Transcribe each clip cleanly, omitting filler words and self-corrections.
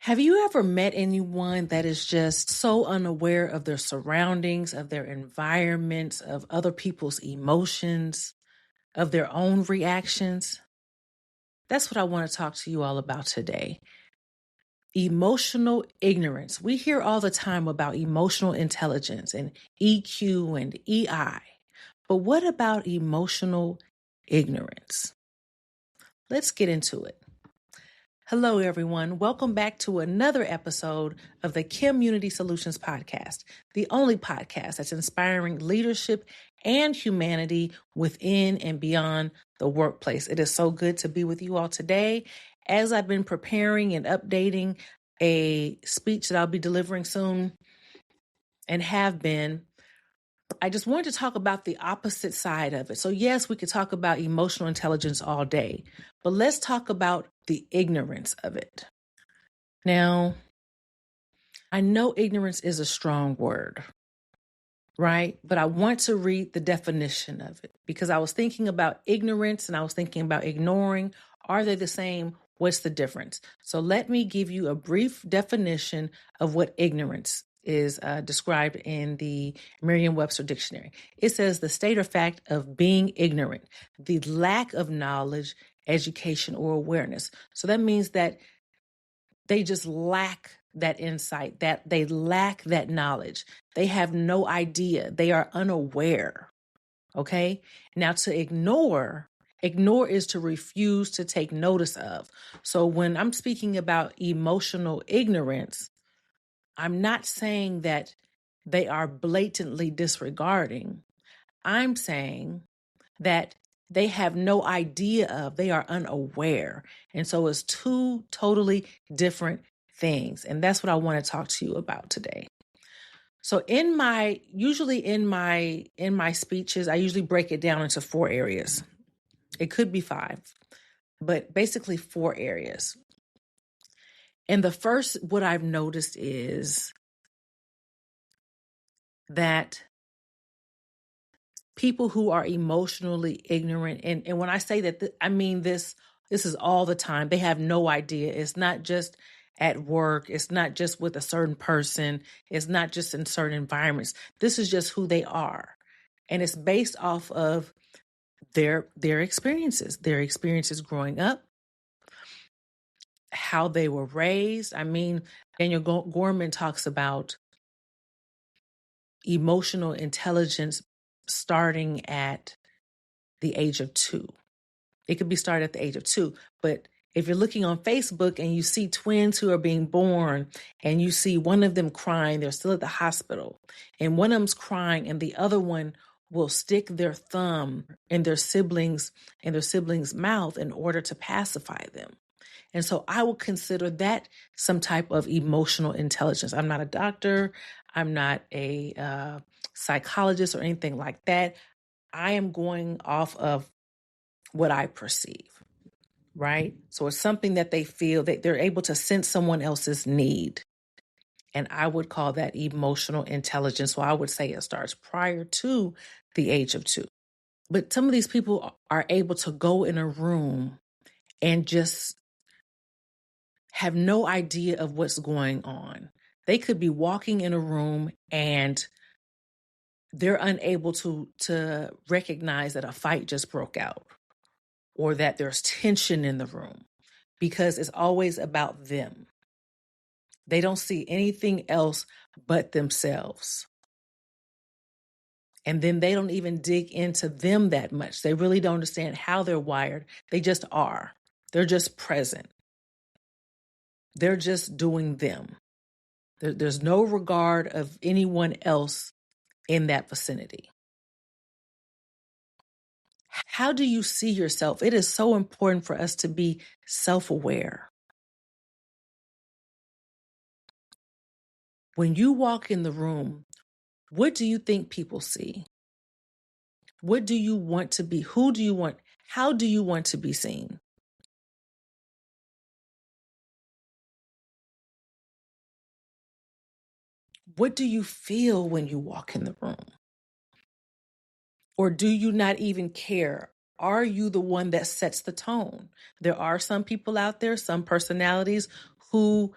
Have you ever met anyone that is just so unaware of their surroundings, of their environments, of other people's emotions, of their own reactions? That's what I want to talk to you all about today. Emotional ignorance. We hear all the time about emotional intelligence and EQ and EI. But what about emotional ignorance? Let's get into it. Hello, everyone. Welcome back to another episode of the Community Solutions Podcast, the only podcast that's inspiring leadership and humanity within and beyond the workplace. It is so good to be with you all today. As I've been preparing and updating a speech that I'll be delivering soon and have been, I just wanted to talk about the opposite side of it. So yes, we could talk about emotional intelligence all day, but let's talk about the ignorance of it. Now, I know ignorance is a strong word, right? But I want to read the definition of it because I was thinking about ignorance and I was thinking about ignoring. Are they the same? What's the difference? So let me give you a brief definition of what ignorance is described in the Merriam-Webster dictionary. It says the state or fact of being ignorant, the lack of knowledge, education, or awareness. So that means that they just lack that insight, that they lack that knowledge. They have no idea. They are unaware. Okay. Now to ignore is to refuse to take notice of. So when I'm speaking about emotional ignorance, I'm not saying that they are blatantly disregarding. I'm saying that they have no idea of, they are unaware. And so it's two totally different things. And that's what I want to talk to you about today. So usually in my speeches, I usually break it down into 4 areas. It could be 5, but basically 4 areas. And the first, what I've noticed is that people who are emotionally ignorant, and when I say that, I mean this is all the time. They have no idea. It's not just at work. It's not just with a certain person. It's not just in certain environments. This is just who they are. And it's based off of their experiences growing up, how they were raised. I mean, Daniel Gorman talks about emotional intelligence starting at the age of 2. It could be started at the age of 2. But if you're looking on Facebook and you see twins who are being born and you see one of them crying, they're still at the hospital, and one of them's crying and the other one will stick their thumb in their sibling's mouth in order to pacify them. And so I would consider that some type of emotional intelligence. I'm not a doctor. I'm not a psychologist or anything like that. I am going off of what I perceive, right? So it's something that they feel that they're able to sense someone else's need. And I would call that emotional intelligence. So I would say it starts prior to the age of 2. But some of these people are able to go in a room and just have no idea of what's going on. They could be walking in a room and they're unable to recognize that a fight just broke out or that there's tension in the room because it's always about them. They don't see anything else but themselves. And then they don't even dig into them that much. They really don't understand how they're wired. They just are. They're just present. They're just doing them. There's no regard of anyone else in that vicinity. How do you see yourself? It is so important for us to be self-aware. When you walk in the room, what do you think people see? What do you want to be? Who do you want? How do you want to be seen? What do you feel when you walk in the room? Or do you not even care? Are you the one that sets the tone? There are some people out there, some personalities who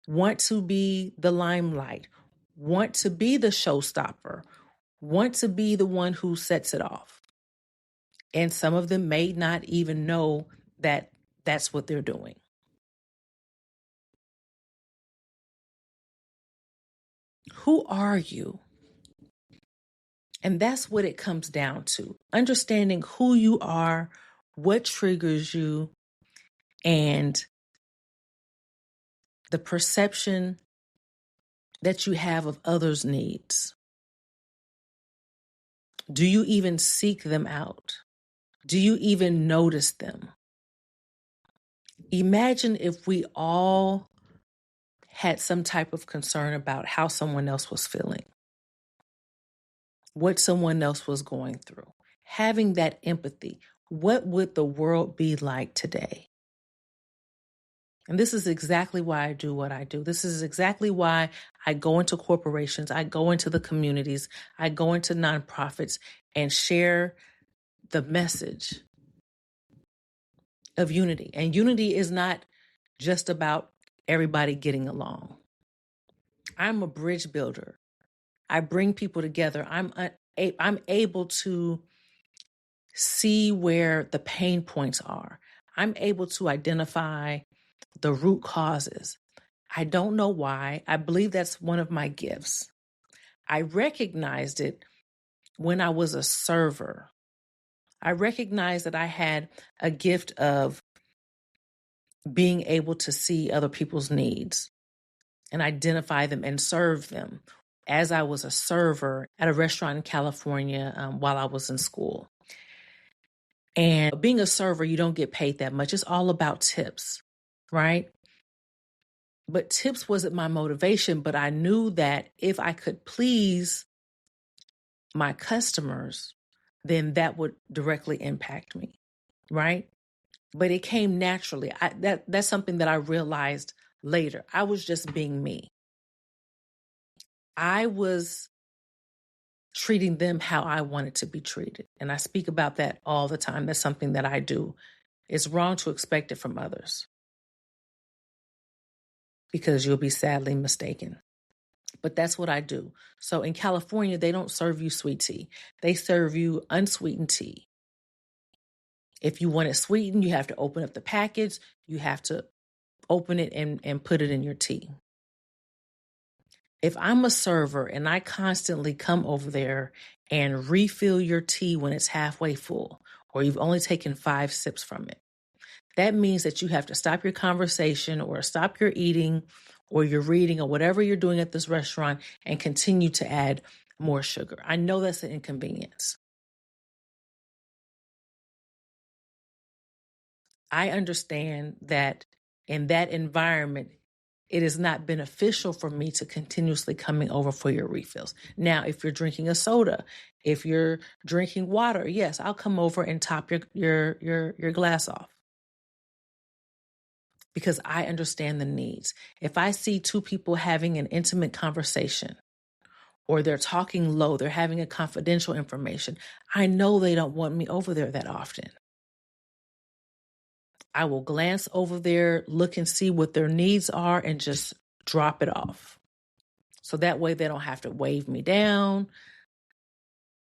want to be the limelight, want to be the showstopper, want to be the one who sets it off. And some of them may not even know that that's what they're doing. Who are you? And that's what it comes down to. Understanding who you are, what triggers you, and the perception that you have of others' needs. Do you even seek them out? Do you even notice them? Imagine if we all had some type of concern about how someone else was feeling, what someone else was going through. Having that empathy, what would the world be like today? And this is exactly why I do what I do. This is exactly why I go into corporations, I go into the communities, I go into nonprofits and share the message of unity. And unity is not just about everybody getting along. I'm a bridge builder. I bring people together. I'm able to see where the pain points are. I'm able to identify the root causes. I don't know why. I believe that's one of my gifts. I recognized it when I was a server. I recognized that I had a gift of being able to see other people's needs and identify them and serve them as I was a server at a restaurant in California while I was in school. And being a server, you don't get paid that much. It's all about tips, right? But tips wasn't my motivation, but I knew that if I could please my customers, then that would directly impact me, right? But it came naturally. That's something that I realized later. I was just being me. I was treating them how I wanted to be treated. And I speak about that all the time. That's something that I do. It's wrong to expect it from others because you'll be sadly mistaken. But that's what I do. So in California, they don't serve you sweet tea. They serve you unsweetened tea. If you want it sweetened, you have to open up the package. You have to open it and put it in your tea. If I'm a server and I constantly come over there and refill your tea when it's halfway full, or you've only taken 5 sips from it, that means that you have to stop your conversation or stop your eating or your reading or whatever you're doing at this restaurant and continue to add more sugar. I know that's an inconvenience. I understand that in that environment, it is not beneficial for me to continuously coming over for your refills. Now, if you're drinking a soda, if you're drinking water, yes, I'll come over and top your glass off because I understand the needs. If I see 2 people having an intimate conversation or they're talking low, they're having a confidential information, I know they don't want me over there that often. I will glance over there, look and see what their needs are, and just drop it off. So that way they don't have to wave me down.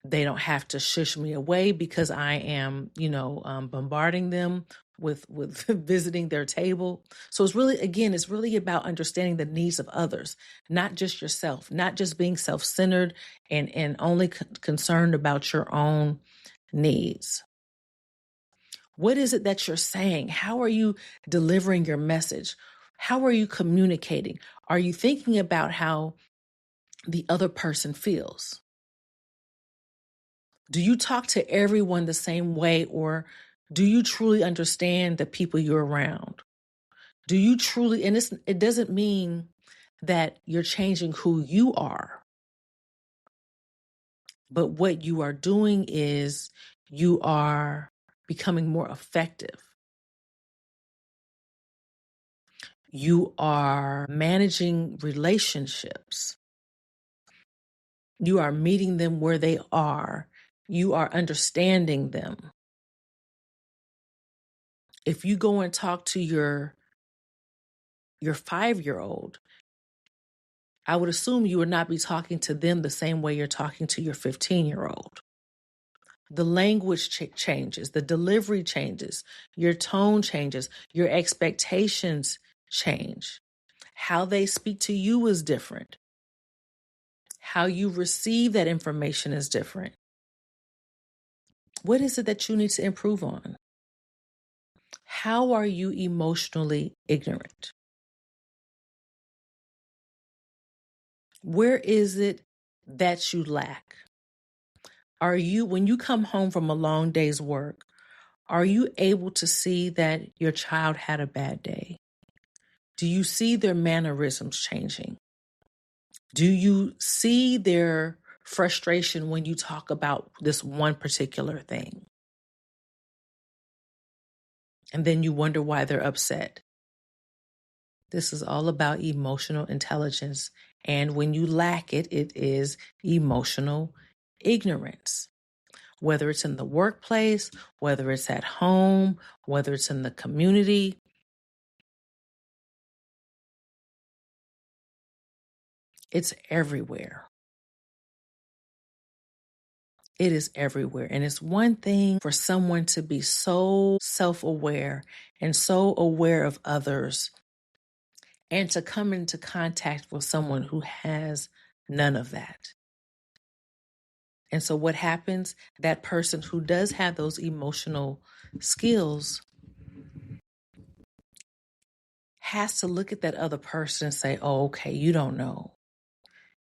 They don't have to shush me away because I am, bombarding them with visiting their table. So it's really about understanding the needs of others, not just yourself, not just being self-centered and only concerned about your own needs. What is it that you're saying? How are you delivering your message? How are you communicating? Are you thinking about how the other person feels? Do you talk to everyone the same way, or do you truly understand the people you're around? Do you truly, and it doesn't mean that you're changing who you are, but what you are doing is you are becoming more effective. You are managing relationships. You are meeting them where they are. You are understanding them. If you go and talk to your your 5-year-old, I would assume you would not be talking to them the same way you're talking to your 15-year-old. The language changes, the delivery changes, your tone changes, your expectations change. How they speak to you is different. How you receive that information is different. What is it that you need to improve on? How are you emotionally ignorant? Where is it that you lack? Are you, when you come home from a long day's work, are you able to see that your child had a bad day? Do you see their mannerisms changing? Do you see their frustration when you talk about this one particular thing? And then you wonder why they're upset. This is all about emotional intelligence. And when you lack it, it is emotional ignorance. Whether it's in the workplace, whether it's at home, whether it's in the community. It's everywhere. It is everywhere. And it's one thing for someone to be so self-aware and so aware of others and to come into contact with someone who has none of that. And so what happens? That person who does have those emotional skills has to look at that other person and say, oh, okay, you don't know.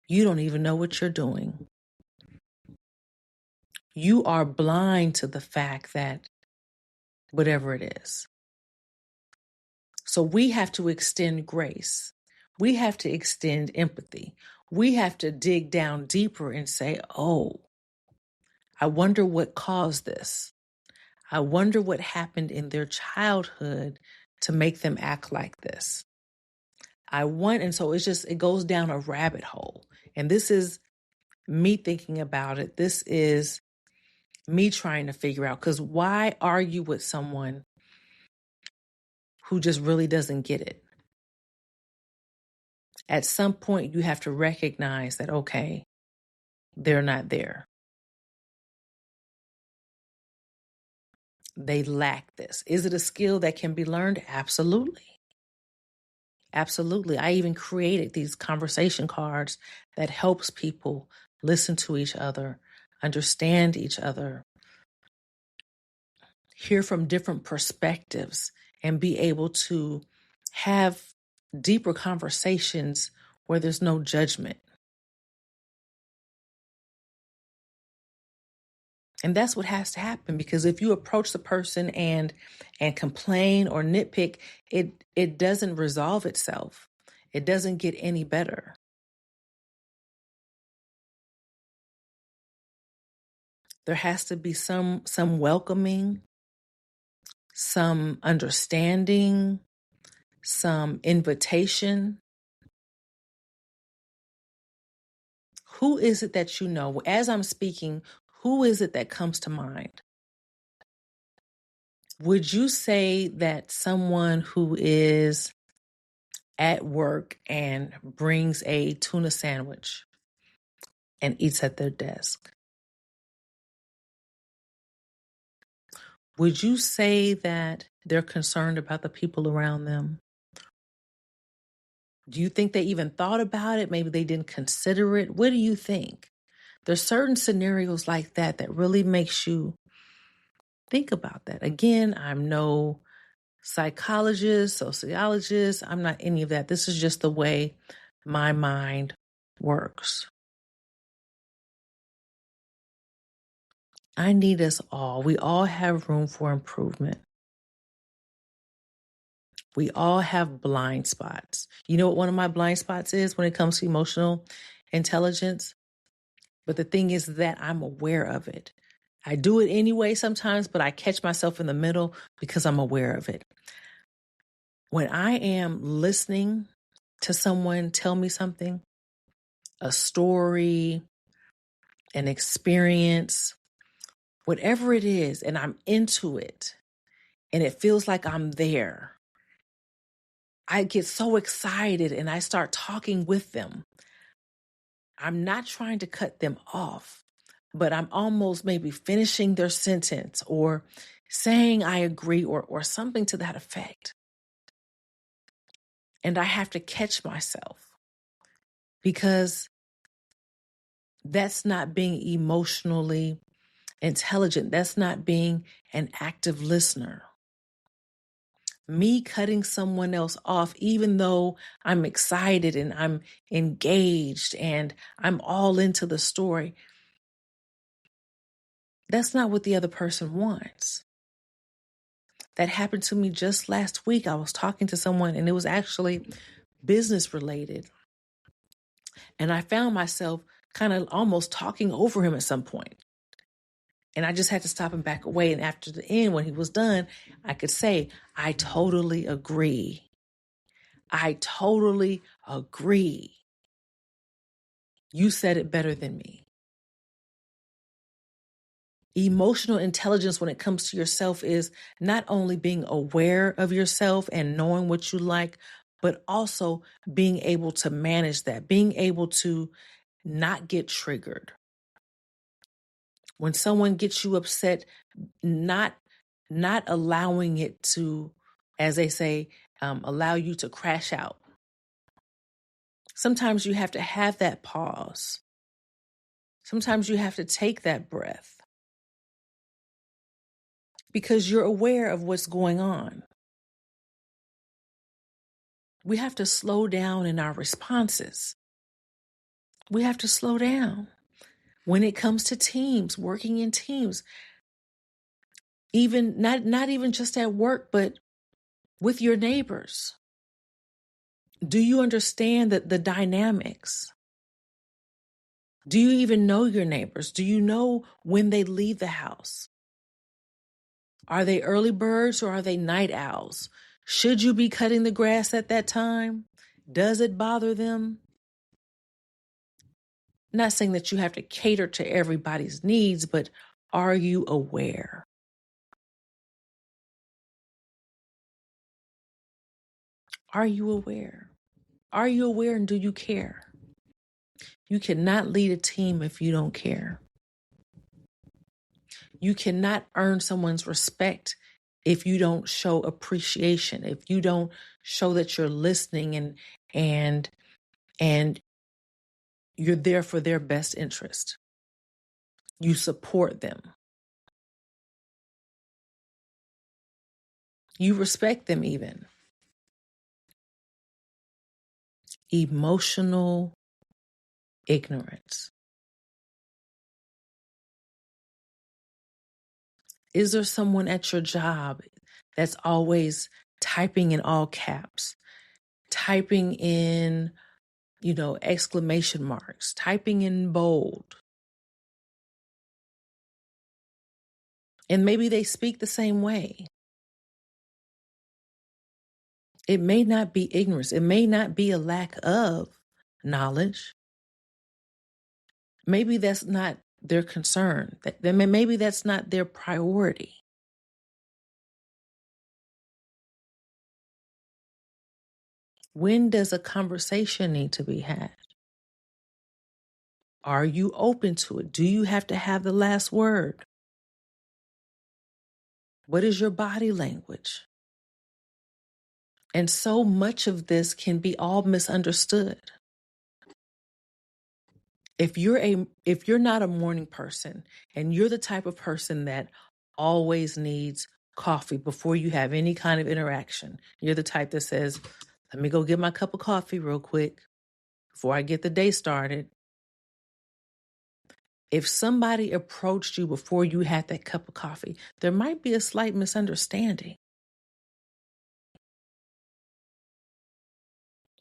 You don't even know what you're doing. You are blind to the fact that whatever it is. So we have to extend grace. We have to extend empathy. We have to dig down deeper and say, oh, I wonder what caused this. I wonder what happened in their childhood to make them act like this. And so it goes down a rabbit hole. And this is me thinking about it. This is me trying to figure out, because why argue with someone who just really doesn't get it? At some point, you have to recognize that, okay, they're not there. They lack this. Is it a skill that can be learned? Absolutely. Absolutely. I even created these conversation cards that helps people listen to each other, understand each other, hear from different perspectives, and be able to have deeper conversations where there's no judgment. And that's what has to happen, because if you approach the person and complain or nitpick, it doesn't resolve itself. It doesn't get any better. There has to be some welcoming, some understanding, some invitation. Who is it that you know? As I'm speaking, who is it that comes to mind? Would you say that someone who is at work and brings a tuna sandwich and eats at their desk, would you say that they're concerned about the people around them? Do you think they even thought about it? Maybe they didn't consider it. What do you think? There's certain scenarios like that that really makes you think about that. Again, I'm no psychologist, sociologist. I'm not any of that. This is just the way my mind works. I need us all. We all have room for improvement. We all have blind spots. You know what one of my blind spots is when it comes to emotional intelligence? But the thing is that I'm aware of it. I do it anyway sometimes, but I catch myself in the middle because I'm aware of it. When I am listening to someone tell me something, a story, an experience, whatever it is, and I'm into it, and it feels like I'm there, I get so excited and I start talking with them. I'm not trying to cut them off, but I'm almost maybe finishing their sentence or saying I agree or something to that effect. And I have to catch myself because that's not being emotionally intelligent. That's not being an active listener. Me cutting someone else off, even though I'm excited and I'm engaged and I'm all into the story, that's not what the other person wants. That happened to me just last week. I was talking to someone and it was actually business related. And I found myself kind of almost talking over him at some point. And I just had to stop and back away. And after the end, when he was done, I could say, I totally agree. I totally agree. You said it better than me. Emotional intelligence when it comes to yourself is not only being aware of yourself and knowing what you like, but also being able to manage that, being able to not get triggered. When someone gets you upset, not allowing it to, as they say, allow you to crash out. Sometimes you have to have that pause. Sometimes you have to take that breath because you're aware of what's going on. We have to slow down in our responses. We have to slow down when it comes to teams, working in teams, even not even just at work, but with your neighbors. Do you understand the dynamics? Do you even know your neighbors? Do you know when they leave the house? Are they early birds or are they night owls? Should you be cutting the grass at that time? Does it bother them? Not saying that you have to cater to everybody's needs, but are you aware? Are you aware? Are you aware and do you care? You cannot lead a team if you don't care. You cannot earn someone's respect if you don't show appreciation, if you don't show that you're listening and you're there for their best interest. You support them. You respect them even. Emotional ignorance. Is there someone at your job that's always typing in all caps, typing in, exclamation marks, typing in bold? And maybe they speak the same way. It may not be ignorance. It may not be a lack of knowledge. Maybe that's not their concern. Maybe that's not their priority. When does a conversation need to be had? Are you open to it? Do you have to have the last word? What is your body language? And so much of this can be all misunderstood. If you're not a morning person and you're the type of person that always needs coffee before you have any kind of interaction, you're the type that says, let me go get my cup of coffee real quick before I get the day started. If somebody approached you before you had that cup of coffee, there might be a slight misunderstanding.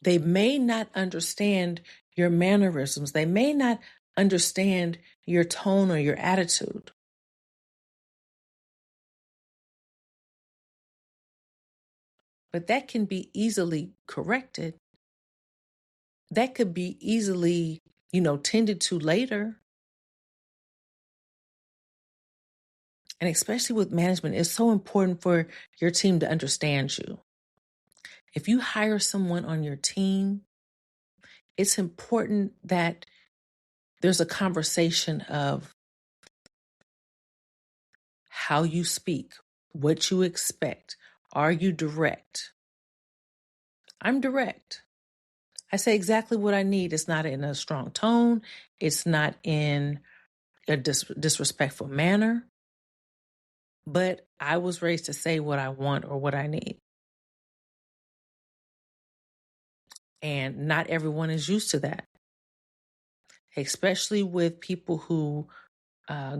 They may not understand your mannerisms. They may not understand your tone or your attitude. But that can be easily corrected. That could be easily, tended to later. And especially with management, it's so important for your team to understand you. If you hire someone on your team, it's important that there's a conversation of how you speak, what you expect. Are you direct? I'm direct. I say exactly what I need. It's not in a strong tone. It's not in a disrespectful manner. But I was raised to say what I want or what I need. And not everyone is used to that, especially with people who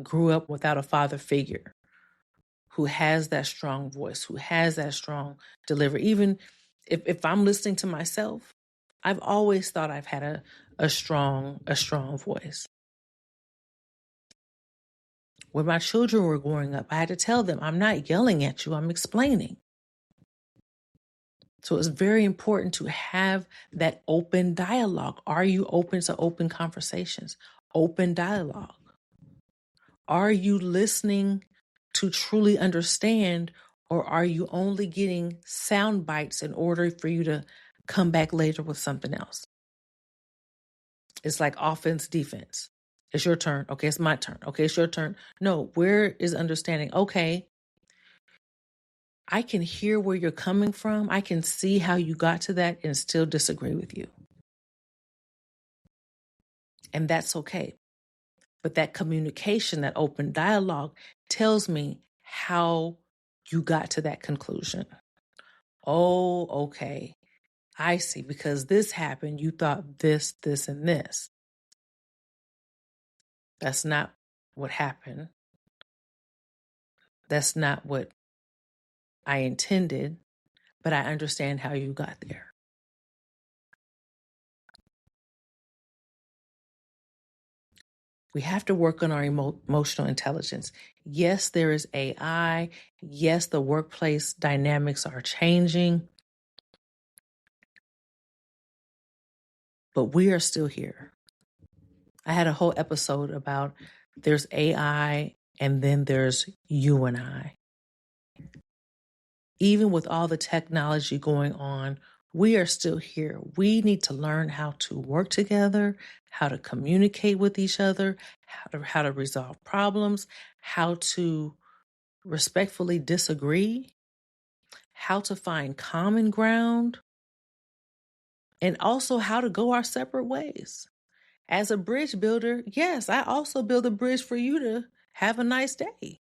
grew up without a father figure, who has that strong voice, who has that strong delivery. Even if I'm listening to myself, I've always thought I've had a strong voice. When my children were growing up, I had to tell them, I'm not yelling at you, I'm explaining. So it's very important to have that open dialogue. Are you open to open conversations? Open dialogue. Are you listening to truly understand, or are you only getting sound bites in order for you to come back later with something else? It's like offense, defense. It's your turn. Okay, it's my turn. Okay, it's your turn. No, where is understanding? Okay, I can hear where you're coming from. I can see how you got to that and still disagree with you. And that's okay. But that communication, that open dialogue tells me how you got to that conclusion. Oh, okay. I see. Because this happened, you thought this, and this. That's not what happened. That's not what I intended, but I understand how you got there. We have to work on our emotional intelligence. Yes, there is AI. Yes, the workplace dynamics are changing. But we are still here. I had a whole episode about there's AI and then there's you and I. Even with all the technology going on, we are still here. We need to learn how to work together, how to communicate with each other, how to resolve problems, how to respectfully disagree, how to find common ground, and also how to go our separate ways. As a bridge builder, yes, I also build a bridge for you to have a nice day.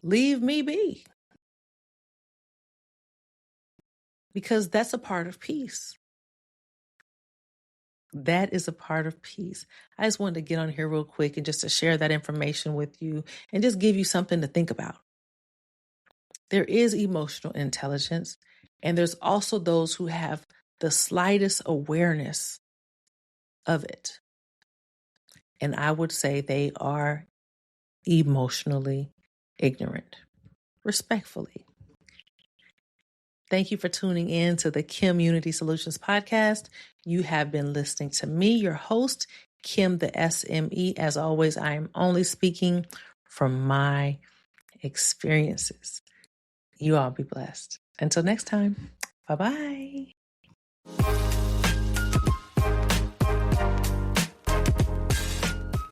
Leave me be. Because that's a part of peace. That is a part of peace. I just wanted to get on here real quick and just to share that information with you and just give you something to think about. There is emotional intelligence, and there's also those who have the slightest awareness of it. And I would say they are emotionally ignorant, respectfully. Thank you for tuning in to the Kim Unity Solutions podcast. You have been listening to me, your host, Kim the SME. As always, I am only speaking from my experiences. You all be blessed. Until next time, bye-bye.